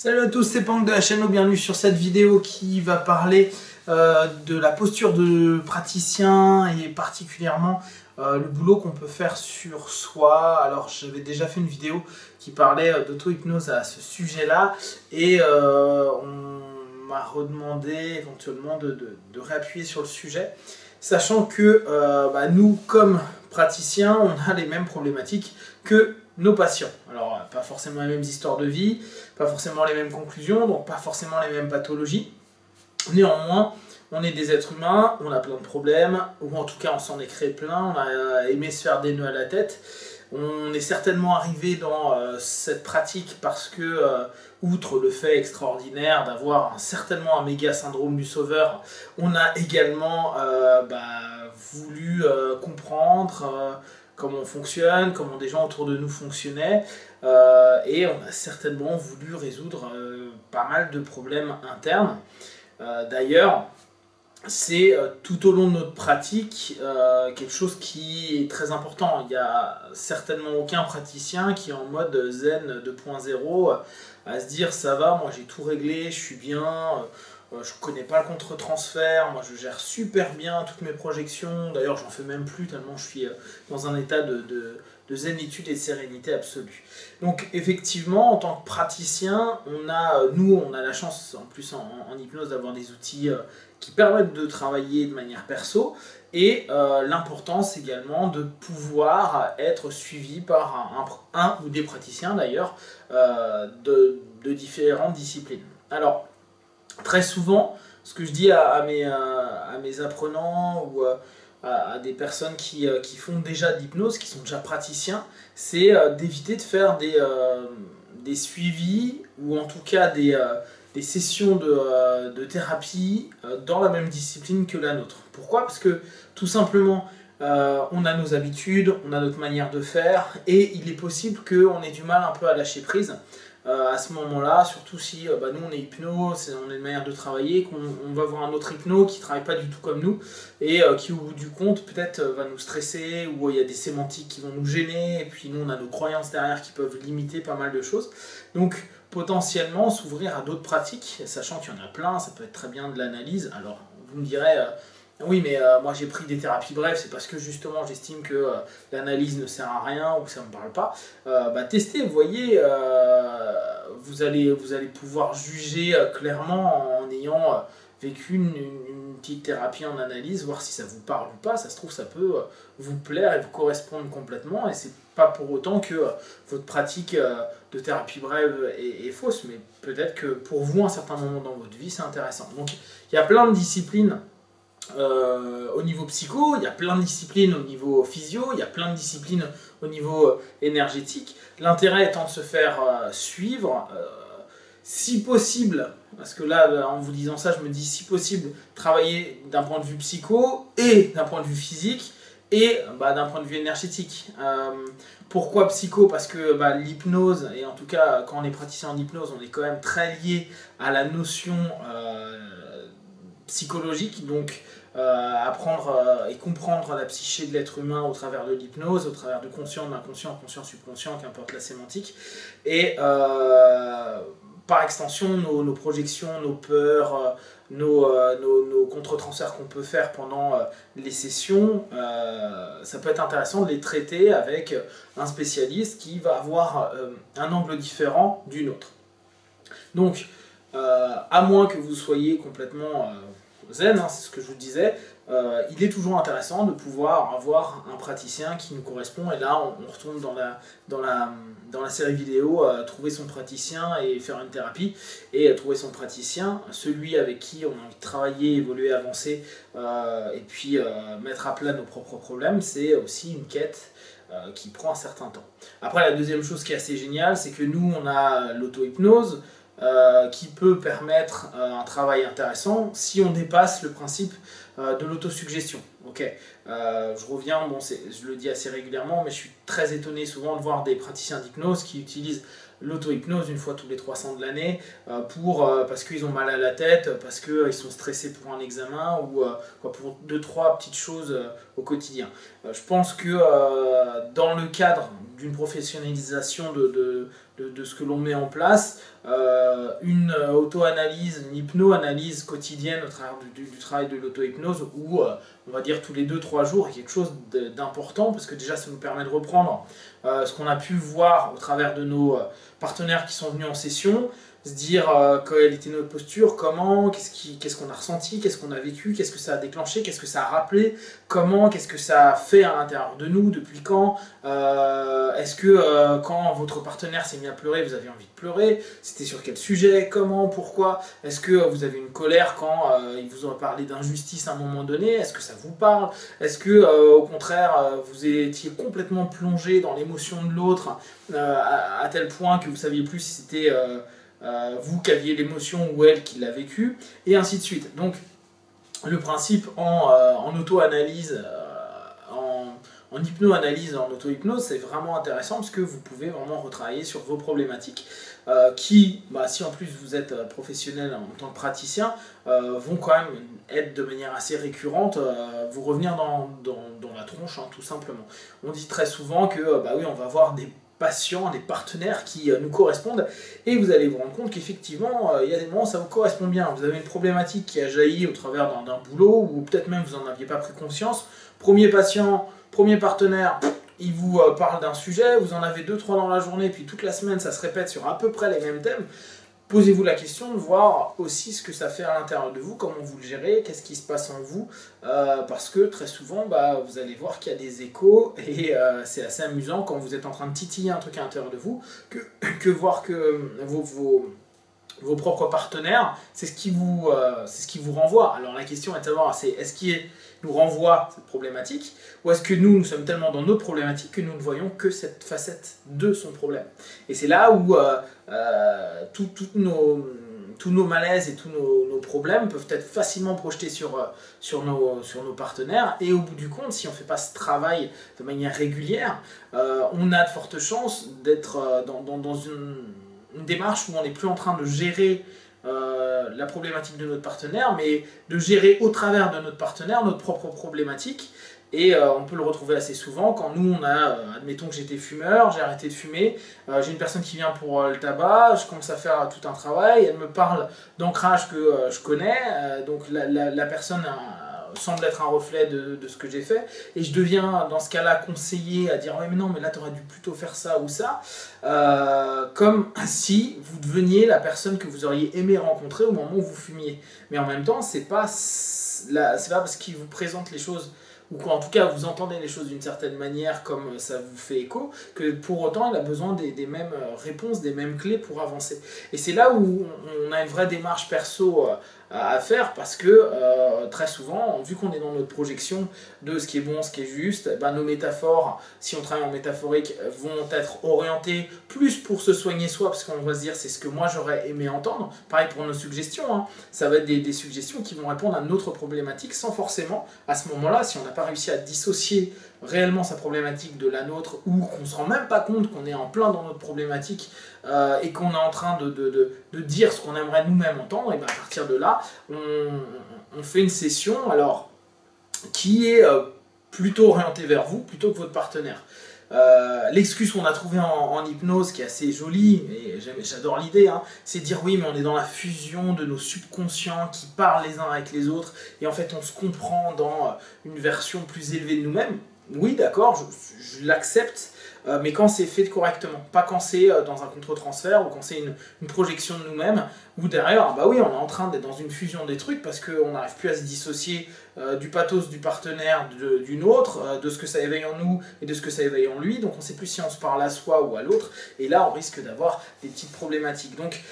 Salut à tous, c'est Pank de la chaîne, bienvenue sur cette vidéo qui va parler de la posture de praticien et particulièrement le boulot qu'on peut faire sur soi. Alors j'avais déjà fait une vidéo qui parlait d'auto-hypnose à ce sujet-là et on m'a redemandé éventuellement de réappuyer sur le sujet, sachant que nous, comme praticiens, on a les mêmes problématiques que nos patients. Alors, pas forcément les mêmes histoires de vie, pas forcément les mêmes conclusions, donc pas forcément les mêmes pathologies. Néanmoins, on est des êtres humains, on a plein de problèmes, ou en tout cas on s'en est créé plein, on a aimé se faire des nœuds à la tête. On est certainement arrivé dans cette pratique parce que, outre le fait extraordinaire d'avoir certainement un méga syndrome du sauveur, on a également voulu comprendre comment on fonctionne, comment des gens autour de nous fonctionnaient, et on a certainement voulu résoudre pas mal de problèmes internes. D'ailleurs, c'est tout au long de notre pratique quelque chose qui est très important. Il n'y a certainement aucun praticien qui est en mode zen 2.0 à se dire ça va, moi j'ai tout réglé, je suis bien, je connais pas le contre-transfert, moi je gère super bien toutes mes projections, d'ailleurs j'en fais même plus tellement je suis dans un état de zénitude et de sérénité absolue. Donc effectivement, en tant que praticien, nous on a la chance en plus en hypnose d'avoir des outils qui permettent de travailler de manière perso, et l'importance également de pouvoir être suivi par un ou des praticiens d'ailleurs de différentes disciplines. Alors très souvent, ce que je dis à mes apprenants ou à des personnes qui font déjà de l'hypnose, qui sont déjà praticiens, c'est d'éviter de faire des suivis ou en tout cas des sessions de thérapie dans la même discipline que la nôtre. Pourquoi? Parce que tout simplement, on a nos habitudes, on a notre manière de faire, et il est possible qu'on ait du mal un peu à lâcher prise à ce moment-là, surtout si nous on est hypno, on a une manière de travailler, qu'on va voir un autre hypno qui ne travaille pas du tout comme nous, et qui au bout du compte peut-être va nous stresser, ou il y a des sémantiques qui vont nous gêner, et puis nous on a nos croyances derrière qui peuvent limiter pas mal de choses. Donc potentiellement s'ouvrir à d'autres pratiques, sachant qu'il y en a plein, ça peut être très bien de l'analyse. Alors vous me direz, oui mais moi j'ai pris des thérapies brèves, c'est parce que justement j'estime que l'analyse ne sert à rien ou que ça ne me parle pas. Testez, vous voyez, vous allez pouvoir juger clairement en ayant vécu une petite thérapie en analyse, voir si ça vous parle ou pas. Ça se trouve ça peut vous plaire et vous correspondre complètement, et c'est pas pour autant que votre pratique de thérapie brève est fausse, mais peut-être que pour vous à un certain moment dans votre vie c'est intéressant. Donc il y a plein de disciplines au niveau psycho, il y a plein de disciplines au niveau physio, il y a plein de disciplines au niveau énergétique. L'intérêt étant de se faire suivre, si possible, parce que là en vous disant ça je me dis si possible, travailler d'un point de vue psycho et d'un point de vue physique et d'un point de vue énergétique. Pourquoi psycho? Parce que l'hypnose, et en tout cas quand on est praticien en hypnose, on est quand même très lié à la notion psychologique, donc apprendre et comprendre la psyché de l'être humain au travers de l'hypnose, au travers de conscient, d'inconscient, conscient, subconscient, qu'importe la sémantique, et par extension nos projections, nos peurs, nos contre-transferts qu'on peut faire pendant les sessions, ça peut être intéressant de les traiter avec un spécialiste qui va avoir un angle différent d'une autre. Donc, à moins que vous soyez complètement zen, c'est ce que je vous disais, il est toujours intéressant de pouvoir avoir un praticien qui nous correspond, et là on retourne dans la série vidéo, trouver son praticien et faire une thérapie, et trouver son praticien, celui avec qui on a envie de travailler, évoluer, avancer, et puis mettre à plat nos propres problèmes, c'est aussi une quête qui prend un certain temps. Après, la deuxième chose qui est assez géniale, c'est que nous on a l'auto-hypnose, qui peut permettre un travail intéressant si on dépasse le principe de l'autosuggestion. Okay. Je reviens, je le dis assez régulièrement, mais je suis très étonné souvent de voir des praticiens d'hypnose qui utilisent l'auto-hypnose une fois tous les 300 de l'année parce qu'ils ont mal à la tête, parce qu'ils sont stressés pour un examen ou pour 2-3 petites choses au quotidien. Je pense que dans le cadre d'une professionnalisation de ce que l'on met en place, une auto-analyse, une hypno-analyse quotidienne au travers du travail de l'auto-hypnose, où on va dire tous les 2-3 jours, quelque chose d'important, parce que déjà ça nous permet de reprendre ce qu'on a pu voir au travers de nos partenaires qui sont venus en session, se dire quelle était notre posture, comment, qu'est-ce qu'on a ressenti, qu'est-ce qu'on a vécu, qu'est-ce que ça a déclenché, qu'est-ce que ça a rappelé, comment, qu'est-ce que ça a fait à l'intérieur de nous, depuis quand, est-ce que quand votre partenaire s'est mis à pleurer, vous aviez envie de pleurer, c'était sur quel sujet, comment, pourquoi, est-ce que vous avez une colère quand il vous a parlé d'injustice à un moment donné, est-ce que ça vous parle, est-ce que au contraire vous étiez complètement plongé dans l'émotion de l'autre à tel point que vous ne saviez plus si c'était vous qui aviez l'émotion ou elle qui l'a vécu, et ainsi de suite. Donc le principe en auto-analyse, en hypno-analyse, en auto-hypnose, c'est vraiment intéressant parce que vous pouvez vraiment retravailler sur vos problématiques qui, si en plus vous êtes professionnel en tant que praticien, vont quand même être de manière assez récurrente, vous revenir dans la tronche, tout simplement. On dit très souvent que oui, on va avoir des patients, des partenaires qui nous correspondent, et vous allez vous rendre compte qu'effectivement, il y a des moments où ça vous correspond bien. Vous avez une problématique qui a jailli au travers d'un boulot, ou peut-être même vous n'en aviez pas pris conscience. Premier patient, premier partenaire, il vous parle d'un sujet, vous en avez 2-3 dans la journée, puis toute la semaine ça se répète sur à peu près les mêmes thèmes. Posez-vous la question de voir aussi ce que ça fait à l'intérieur de vous, comment vous le gérez, qu'est-ce qui se passe en vous, parce que très souvent, vous allez voir qu'il y a des échos, et c'est assez amusant quand vous êtes en train de titiller un truc à l'intérieur de vous, que voir que vos propres partenaires, c'est ce qui vous renvoie. Alors la question est de savoir, est-ce qu'il nous renvoie cette problématique, ou est-ce que nous sommes tellement dans notre problématique que nous ne voyons que cette facette de son problème. Et c'est là où tous nos malaises et tous nos problèmes peuvent être facilement projetés sur nos partenaires, et au bout du compte, si on ne fait pas ce travail de manière régulière, on a de fortes chances d'être dans une démarche où on n'est plus en train de gérer la problématique de notre partenaire, mais de gérer au travers de notre partenaire notre propre problématique. Et on peut le retrouver assez souvent quand nous, admettons que j'étais fumeur, j'ai arrêté de fumer, j'ai une personne qui vient pour le tabac, je commence à faire tout un travail, elle me parle d'ancrage que je connais, donc la personne semble être un reflet de ce que j'ai fait, et je deviens dans ce cas-là conseiller à dire « ouais mais non, mais là tu aurais dû plutôt faire ça ou ça », comme si vous deveniez la personne que vous auriez aimé rencontrer au moment où vous fumiez. Mais en même temps, c'est pas parce qu'il vous présente les choses, ou qu'en tout cas vous entendez les choses d'une certaine manière comme ça vous fait écho, que pour autant il a besoin des mêmes réponses, des mêmes clés pour avancer. Et c'est là où on a une vraie démarche perso à faire, parce que très souvent, vu qu'on est dans notre projection de ce qui est bon, ce qui est juste, nos métaphores, si on travaille en métaphorique, vont être orientées plus pour se soigner soi, parce qu'on va se dire c'est ce que moi j'aurais aimé entendre. Pareil pour nos suggestions, ça va être des suggestions qui vont répondre à notre problématique, sans forcément, à ce moment-là, si on n'a pas réussi à dissocier réellement sa problématique de la nôtre, ou qu'on ne se rend même pas compte qu'on est en plein dans notre problématique et qu'on est en train de dire ce qu'on aimerait nous-mêmes entendre, et à partir de là, on fait une session alors qui est plutôt orientée vers vous plutôt que votre partenaire. L'excuse qu'on a trouvée en hypnose, qui est assez jolie, et j'adore l'idée, c'est de dire oui, mais on est dans la fusion de nos subconscients qui parlent les uns avec les autres, et en fait on se comprend dans une version plus élevée de nous-mêmes. Oui, d'accord, je l'accepte, mais quand c'est fait correctement, pas quand c'est dans un contre-transfert, ou quand c'est une projection de nous-mêmes, où derrière, oui, on est en train d'être dans une fusion des trucs, parce qu'on n'arrive plus à se dissocier du pathos du partenaire, d'une autre, de ce que ça éveille en nous et de ce que ça éveille en lui, donc on ne sait plus si on se parle à soi ou à l'autre, et là on risque d'avoir des petites problématiques. Donc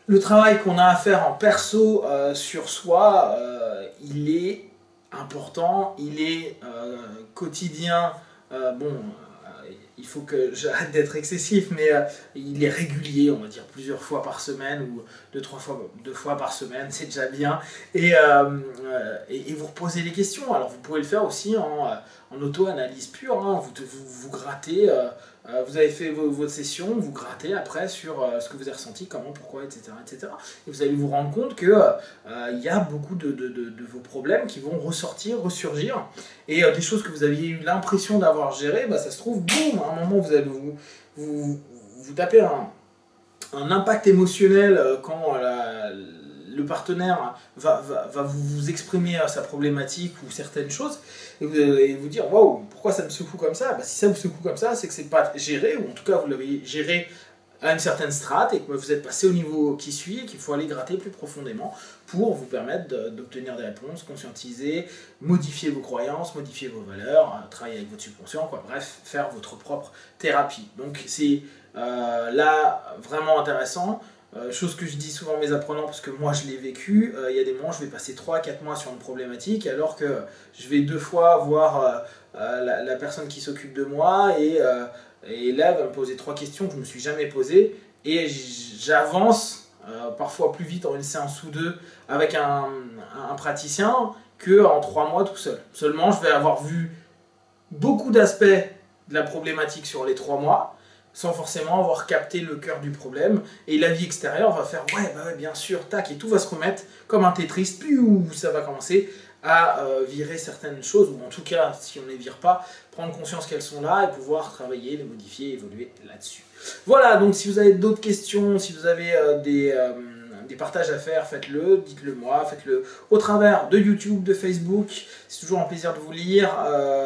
le travail qu'on a à faire en perso sur soi, il est important, il est quotidien, il faut que j'arrête d'être excessif, mais il est régulier, on va dire plusieurs fois par semaine, ou deux fois par semaine, c'est déjà bien, et vous reposez les questions. Alors vous pouvez le faire aussi en auto-analyse pure, vous grattez, vous avez fait votre session, vous grattez après sur ce que vous avez ressenti, comment, pourquoi, etc. etc. Et vous allez vous rendre compte qu'il y a beaucoup de vos problèmes qui vont ressurgir, et des choses que vous aviez eu l'impression d'avoir gérées, ça se trouve, boum, à un moment vous allez vous taper un impact émotionnel quand le partenaire va vous exprimer sa problématique ou certaines choses, et vous allez vous dire waouh, pourquoi ça me secoue comme ça? Bah, si ça vous secoue comme ça, c'est que c'est pas géré, ou en tout cas vous l'avez géré à une certaine strate et que vous êtes passé au niveau qui suit et qu'il faut aller gratter plus profondément pour vous permettre d'obtenir des réponses, conscientiser, modifier vos croyances, modifier vos valeurs, travailler avec votre subconscient, quoi. Bref, faire votre propre thérapie. Donc c'est là vraiment intéressant. Chose que je dis souvent à mes apprenants, parce que moi je l'ai vécu, il y a des moments je vais passer 3-4 mois sur une problématique, alors que je vais 2 fois voir la personne qui s'occupe de moi, et là elle va me poser 3 questions que je ne me suis jamais posées, et j'avance parfois plus vite en une séance ou deux avec un praticien qu'en 3 mois tout seul. Seulement je vais avoir vu beaucoup d'aspects de la problématique sur les 3 mois, sans forcément avoir capté le cœur du problème, et la vie extérieure va faire ouais, bah ouais, bien sûr, tac, et tout va se remettre comme un Tetris, puis où ça va commencer à virer certaines choses, ou en tout cas, si on ne les vire pas, prendre conscience qu'elles sont là et pouvoir travailler, les modifier, évoluer là-dessus. Voilà, donc si vous avez d'autres questions, si vous avez des partages à faire, faites-le, dites-le moi, faites-le au travers de YouTube, de Facebook. C'est toujours un plaisir de vous lire.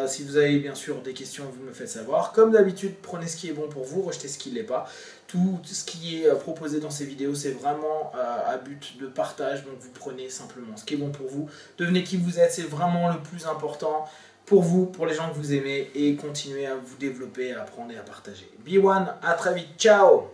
Si vous avez bien sûr des questions, vous me faites savoir. Comme d'habitude, prenez ce qui est bon pour vous, rejetez ce qui ne l'est pas. Tout ce qui est proposé dans ces vidéos, c'est vraiment à but de partage. Donc vous prenez simplement ce qui est bon pour vous. Devenez qui vous êtes, c'est vraiment le plus important pour vous, pour les gens que vous aimez. Et continuez à vous développer, à apprendre et à partager. Be One, à très vite, ciao!